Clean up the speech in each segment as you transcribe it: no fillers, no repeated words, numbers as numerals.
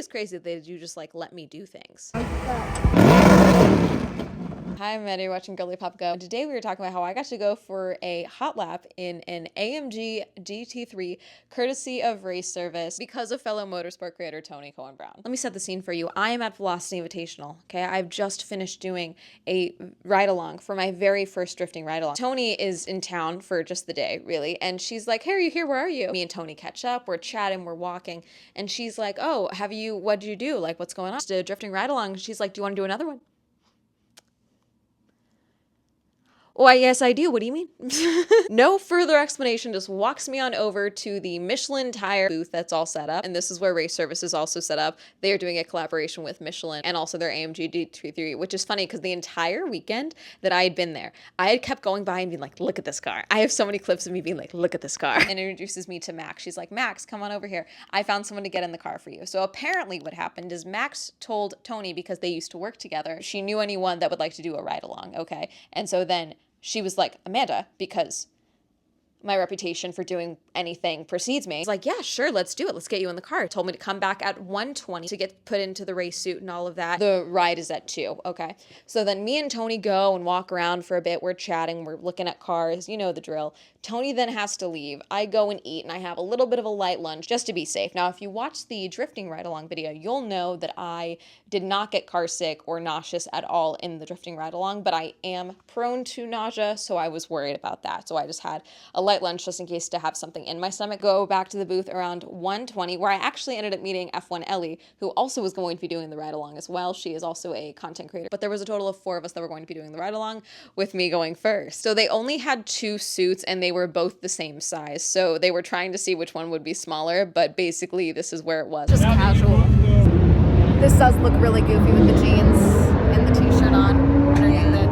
is crazy that they do just like let me do things. Hi, I'm Maddie, watching Girly Pop Go. And today we were talking about how I got to go for a hot lap in an AMG GT3 courtesy of race service because of fellow motorsport creator Toni Brown. Let me set the scene for you. I am at Velocity Invitational, okay? I've just finished doing a ride-along for my very first drifting ride-along. Toni is in town for just the day, really, and she's like, hey, are you here? Where are you? Me and Toni catch up, we're chatting, we're walking, and she's like, oh, what'd you do? Like, what's going on? Just a drifting ride-along. She's like, do you want to do another one? Why, yes, I do. What do you mean? No further explanation, just walks me on over to the Michelin tire booth that's all set up. And this is where race service is also set up. They are doing a collaboration with Michelin and also their AMG GT3, which is funny because the entire weekend that I had been there, I had kept going by and being like, look at this car. I have so many clips of me being like, look at this car. And introduces me to Max. She's like, Max, come on over here. I found someone to get in the car for you. So apparently what happened is Max told Toni, because they used to work together, she knew anyone that would like to do a ride along, okay? And so then she was like, Amanda, because my reputation for doing anything precedes me. I was like, yeah, sure, let's do it. Let's get you in the car. Told me to come back at 1:20 to get put into the race suit and all of that. The ride is at 2, okay? So then me and Toni go and walk around for a bit. We're chatting, we're looking at cars, you know the drill. Toni then has to leave. I go and eat, and I have a little bit of a light lunch just to be safe. Now, if you watch the drifting ride-along video, you'll know that I did not get car sick or nauseous at all in the drifting ride-along, but I am prone to nausea, so I was worried about that. So I just had a light lunch just in case to have something in my stomach. Go back to the booth around 1:20, where I actually ended up meeting F1 Ellie, who also was going to be doing the ride-along as well. She is also a content creator, but there was a total of 4 of us that were going to be doing the ride-along, with me going first. So they only had 2 suits, and they were both the same size. So they were trying to see which one would be smaller, but basically this is where it was. Just casual. This does look really goofy with the jeans and the t-shirt on underneath it.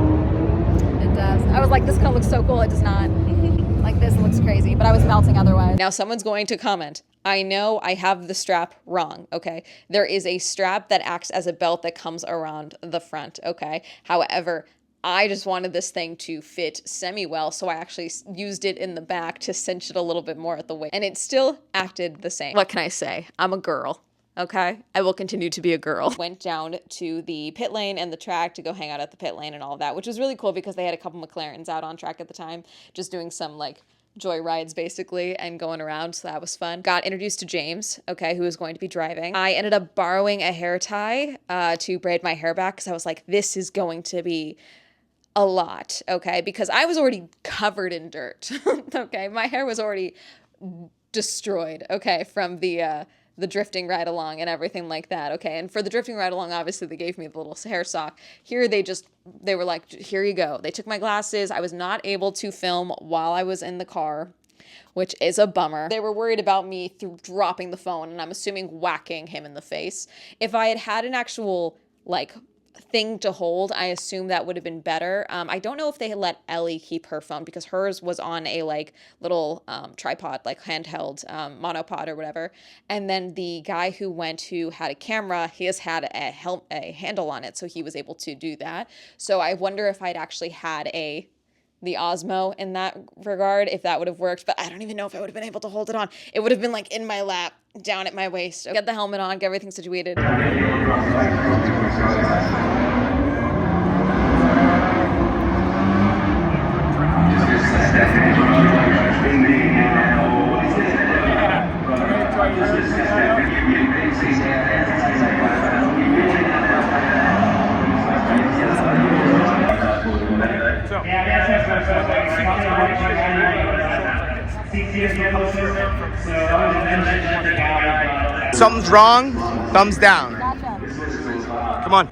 It does. I was like, this color looks so cool. It does not. Like, this looks crazy, but I was melting otherwise. Now someone's going to comment, I know I have the strap wrong, okay? There is a strap that acts as a belt that comes around the front, okay? However, I just wanted this thing to fit semi-well, so I actually used it in the back to cinch it a little bit more at the waist, and it still acted the same. What can I say? I'm a girl. Okay, I will continue to be a girl. Went down to the pit lane and the track to go hang out at the pit lane and all of that, which was really cool because they had a couple McLarens out on track at the time, just doing some like joy rides basically and going around, so that was fun. Got introduced to James, okay, who was going to be driving. I ended up borrowing a hair tie to braid my hair back because I was like, this is going to be a lot, okay, because I was already covered in dirt. Okay, my hair was already destroyed, okay, from the drifting ride along and everything like that, okay? And for the drifting ride along, obviously they gave me the little hair sock. Here they were like, here you go. They took my glasses. I was not able to film while I was in the car, which is a bummer. They were worried about me dropping the phone, and I'm assuming whacking him in the face. If I had had an actual like thing to hold, I assume that would have been better. I don't know if they had let Ellie keep her phone because hers was on a like little tripod, like handheld monopod or whatever. And then the guy who had a camera, he has had a handle on it, so he was able to do that. So I wonder if I'd actually had the Osmo in that regard, if that would have worked, but I don't even know if I would have been able to hold it on. It would have been like in my lap, down at my waist. Get the helmet on, get everything situated. Something's wrong, thumbs down. Come on.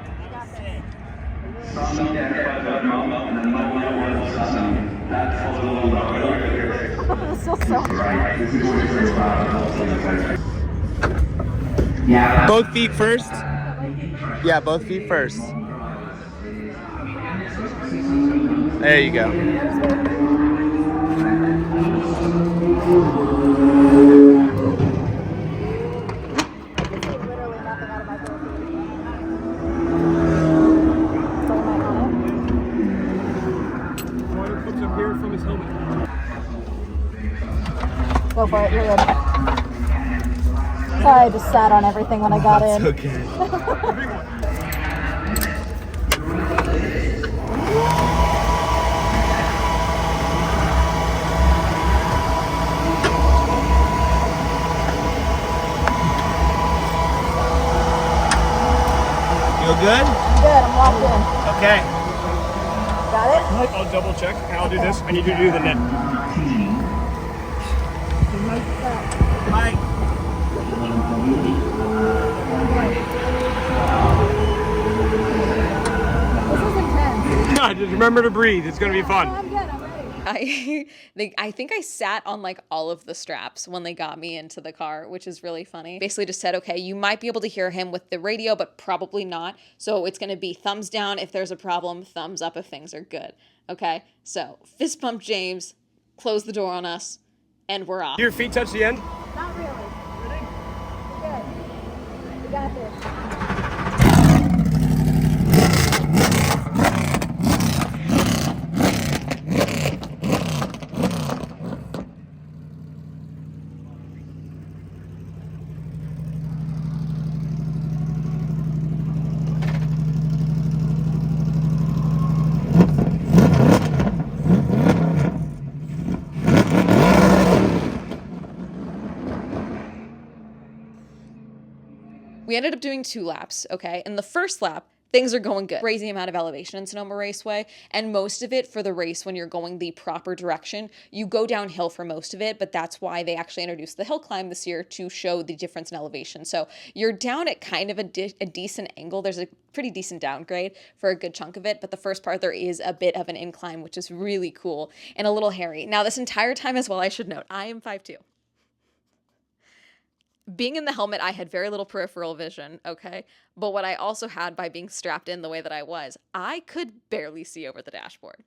Both feet first. Yeah, both feet first. There you go. Go for it, you're good. Sorry, I just sat on everything when I got in. Okay. Feel good? I'm good, I'm locked in. Okay. Got it? I'll double check and I'll do this. I need you to do the net. Mike. This is intense. Just remember to breathe. It's going to be fun. I'm good, I'm ready. I think I sat on like all of the straps when they got me into the car, which is really funny. Basically just said, okay, you might be able to hear him with the radio, but probably not. So it's going to be thumbs down if there's a problem, thumbs up if things are good. Okay, so fist bump James, close the door on us, and we're off. Do your feet touch the end? Not really. Ready? Good. We got this. We ended up doing 2 laps, okay? In the first lap, things are going good. Crazy amount of elevation in Sonoma Raceway, and most of it for the race when you're going the proper direction. You go downhill for most of it, but that's why they actually introduced the hill climb this year to show the difference in elevation. So you're down at kind of a decent angle. There's a pretty decent downgrade for a good chunk of it, but the first part there is a bit of an incline, which is really cool and a little hairy. Now, this entire time as well, I should note, I am 5'2". Being in the helmet, I had very little peripheral vision, okay? But what I also had by being strapped in the way that I was, I could barely see over the dashboard.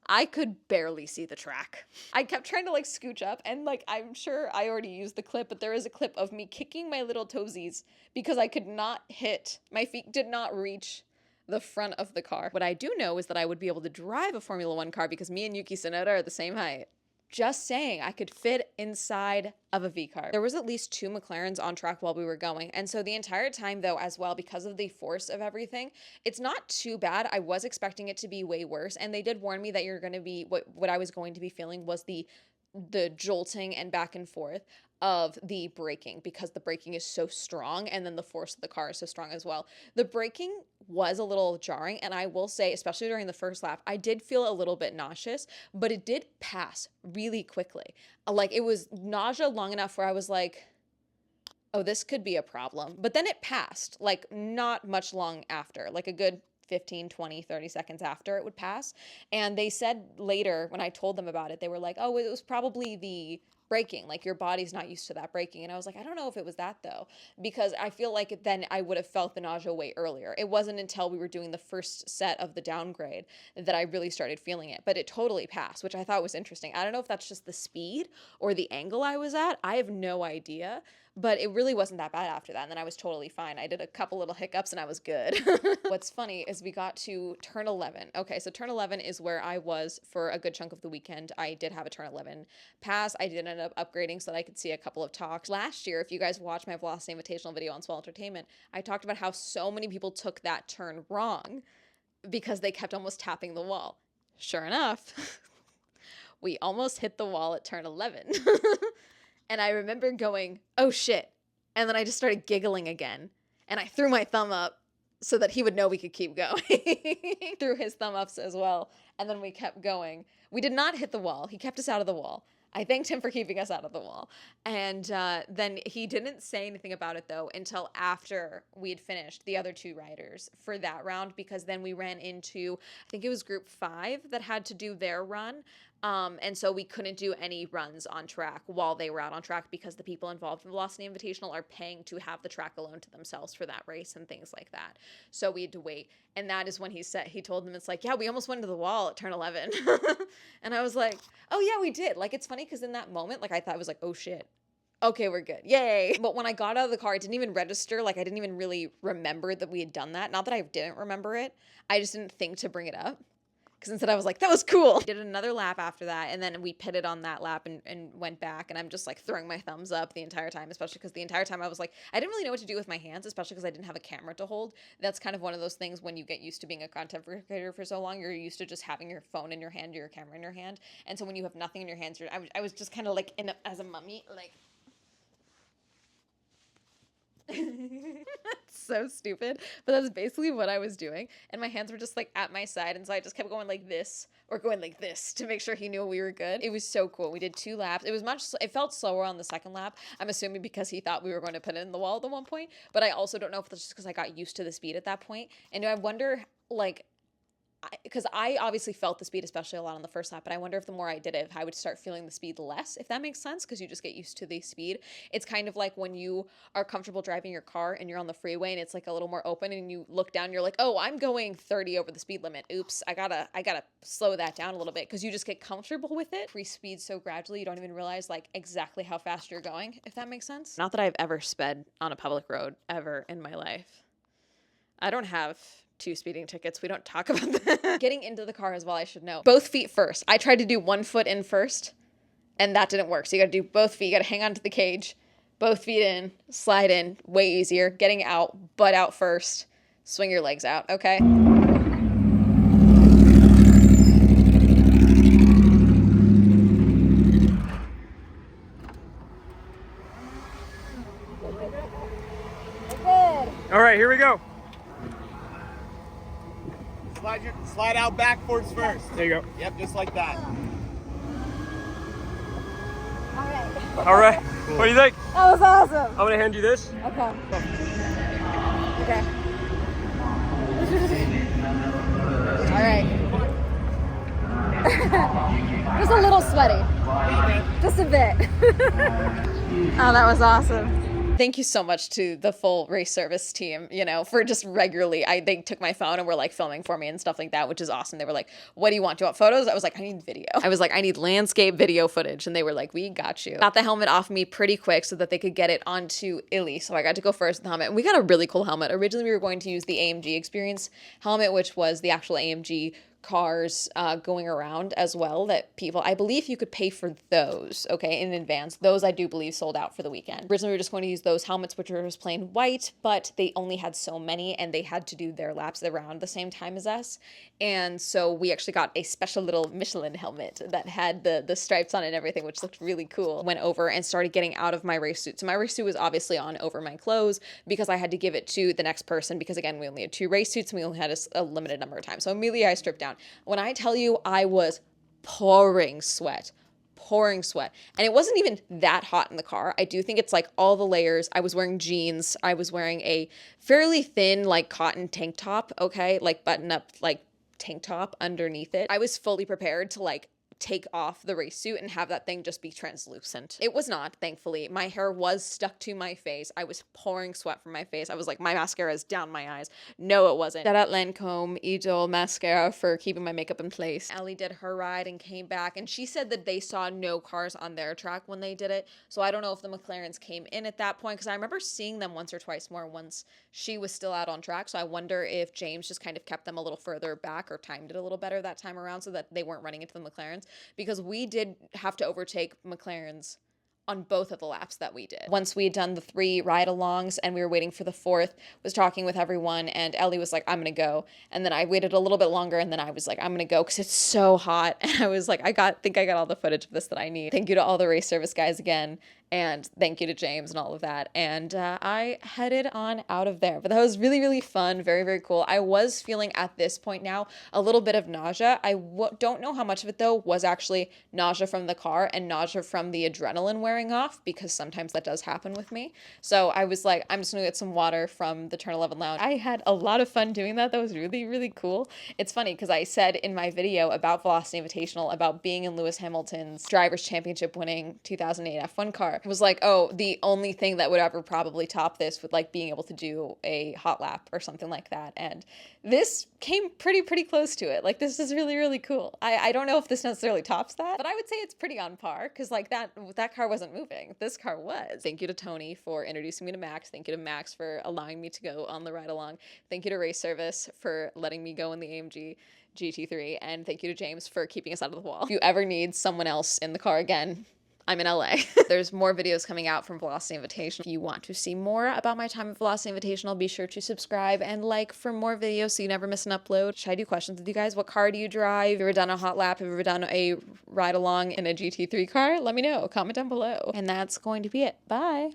I could barely see the track. I kept trying to like scooch up and like, I'm sure I already used the clip, but there is a clip of me kicking my little toesies because I could not hit, my feet did not reach the front of the car. What I do know is that I would be able to drive a Formula One car because me and Yuki Tsunoda are the same height. Just saying, I could fit inside of a V car. There was at least 2 McLarens on track while we were going. And so the entire time though, as well, because of the force of everything, it's not too bad. I was expecting it to be way worse. And they did warn me that you're going to be, what I was going to be feeling was the jolting and back and forth of the braking because the braking is so strong and then the force of the car is so strong as well. The braking was a little jarring, and I will say, especially during the first lap, I did feel a little bit nauseous, but it did pass really quickly. Like it was nausea long enough where I was like, oh, this could be a problem. But then it passed, like not much long after, like a good 15, 20, 30 seconds after it would pass. And they said later when I told them about it, they were like, oh, it was probably the braking, like your body's not used to that braking. And I was like, I don't know if it was that though, because I feel like then I would have felt the nausea way earlier. It wasn't until we were doing the first set of the downgrade that I really started feeling it, but it totally passed, which I thought was interesting. I don't know if that's just the speed or the angle I was at. I have no idea, but it really wasn't that bad after that. And then I was totally fine. I did a couple little hiccups and I was good. What's funny is we got to turn 11. Okay, so turn 11 is where I was for a good chunk of the weekend. I did have a turn 11 pass. I did end up upgrading so that I could see a couple of talks. Last year, if you guys watched my Velocity Invitational video on Swell Entertainment, I talked about how so many people took that turn wrong because they kept almost tapping the wall. Sure enough, we almost hit the wall at turn 11. And I remember going, oh shit. And then I just started giggling again. And I threw my thumb up so that he would know we could keep going. Threw his thumb ups as well. And then we kept going. We did not hit the wall. He kept us out of the wall. I thanked him for keeping us out of the wall. And then he didn't say anything about it, though, until after we had finished the other 2 riders for that round, because then we ran into, I think it was group 5 that had to do their run. And so we couldn't do any runs on track while they were out on track because the people involved in Velocity Invitational are paying to have the track alone to themselves for that race and things like that. So we had to wait. And that is when he told them, it's like, yeah, we almost went to the wall at turn 11. And I was like, oh yeah, we did. Like, it's funny because in that moment, like I thought I was like, oh shit. Okay, we're good. Yay. But when I got out of the car, it didn't even register. Like I didn't even really remember that we had done that. Not that I didn't remember it. I just didn't think to bring it up. Because instead I was like, that was cool. We did another lap after that, and then we pitted on that lap and went back, and I'm just like throwing my thumbs up the entire time, especially because the entire time I was like, I didn't really know what to do with my hands, especially because I didn't have a camera to hold. That's kind of one of those things when you get used to being a content creator for so long, you're used to just having your phone in your hand, your camera in your hand, and so when you have nothing in your hands, I was just kind of like as a mummy, like. So stupid, but that's basically what I was doing, and my hands were just like at my side, and so I just kept going like this or going like this to make sure he knew we were good. It was so cool. We did 2 laps. It felt slower on the second lap, I'm assuming because he thought we were going to put it in the wall at the one point, but I also don't know if that's just because I got used to the speed at that point, and I wonder, like, because I obviously felt the speed, especially a lot on the first lap, but I wonder if the more I did it, if I would start feeling the speed less, if that makes sense, because you just get used to the speed. It's kind of like when you are comfortable driving your car and you're on the freeway and it's like a little more open and you look down, you're like, oh, I'm going 30 over the speed limit. Oops, I gotta slow that down a little bit, because you just get comfortable with it. Increase speed so gradually, you don't even realize like exactly how fast you're going, if that makes sense. Not that I've ever sped on a public road ever in my life. I don't have 2 speeding tickets. We don't talk about that. Getting into the car as well, I should know. Both feet first. I tried to do 1 foot in first, and that didn't work. So you gotta do both feet. You gotta hang on to the cage. Both feet in, slide in, way easier. Getting out, butt out first. Swing your legs out, okay? Good. All right, here we go. Slide out backwards first. There you go. Yep, just like that. All right. All right. What do you think? That was awesome. I'm gonna hand you this. Okay. Okay. All right. Just a little sweaty. Just a bit. Oh, that was awesome. Thank you so much to the full race service team, you know, for just regularly, they took my phone and were like filming for me and stuff like that, which is awesome. They were like, what do you want? Do you want photos? I was like, I need video. I was like, I need landscape video footage. And they were like, we got you. Got the helmet off me pretty quick so that they could get it onto Illy. So I got to go first with the helmet. And we got a really cool helmet. Originally, we were going to use the AMG Experience helmet, which was the actual AMG cars going around as well, that people, I believe you could pay for those, okay, in advance. Those I do believe sold out for the weekend. Originally we were just going to use those helmets, which were just plain white, but they only had so many and they had to do their laps around the same time as us. And so we actually got a special little Michelin helmet that had the stripes on it and everything, which looked really cool. Went over and started getting out of my race suit. So my race suit was obviously on over my clothes because I had to give it to the next person, because again, we only had 2 race suits and we only had a limited number of times. So immediately I stripped down. When I tell you I was pouring sweat, and it wasn't even that hot in the car. I do think it's like all the layers. I was wearing jeans. I was wearing a fairly thin like cotton tank top, okay, like button up like tank top underneath it. I was fully prepared to like take off the race suit and have that thing just be translucent. It was not, thankfully. My hair was stuck to my face. I was pouring sweat from my face. I was like, my mascara is down my eyes. No, it wasn't. Shout out Lancome Idol Mascara for keeping my makeup in place. Ellie did her ride and came back, and she said that they saw no cars on their track when they did it. So I don't know if the McLarens came in at that point, because I remember seeing them once or twice more once she was still out on track. So I wonder if James just kind of kept them a little further back or timed it a little better that time around so that they weren't running into the McLarens, because we did have to overtake McLarens on both of the laps that we did. Once we had done the 3 ride-alongs and we were waiting for the 4th, was talking with everyone, and Ellie was like, I'm gonna go. And then I waited a little bit longer, and then I was like, I'm gonna go because it's so hot. And I was like, think I got all the footage of this that I need. Thank you to all the race service guys again, and thank you to James and all of that. And I headed on out of there. But that was really, really fun. Very, very cool. I was feeling at this point now a little bit of nausea. I don't know how much of it, though, was actually nausea from the car and nausea from the adrenaline wearing off, because sometimes that does happen with me. So I was like, I'm just gonna get some water from the Turn 11 Lounge. I had a lot of fun doing that. That was really, really cool. It's funny because I said in my video about Velocity Invitational, about being in Lewis Hamilton's Drivers' Championship winning 2008 F1 car, car. Was like, oh, the only thing that would ever probably top this would like being able to do a hot lap or something like that. And this came pretty close to it. Like, this is really, really cool. I don't know if this necessarily tops that, but I would say it's pretty on par because like that car wasn't moving. This car was. Thank you to Toni for introducing me to Max. Thank you to Max for allowing me to go on the ride along. Thank you to Race Service for letting me go in the AMG GT3. And thank you to James for keeping us out of the wall. If you ever need someone else in the car again, I'm in LA. There's more videos coming out from Velocity Invitational. If you want to see more about my time at Velocity Invitational, be sure to subscribe and like for more videos so you never miss an upload. Should I do questions with you guys? What car do you drive? Have you ever done a hot lap? Have you ever done a ride along in a GT3 car? Let me know. Comment down below. And that's going to be it. Bye.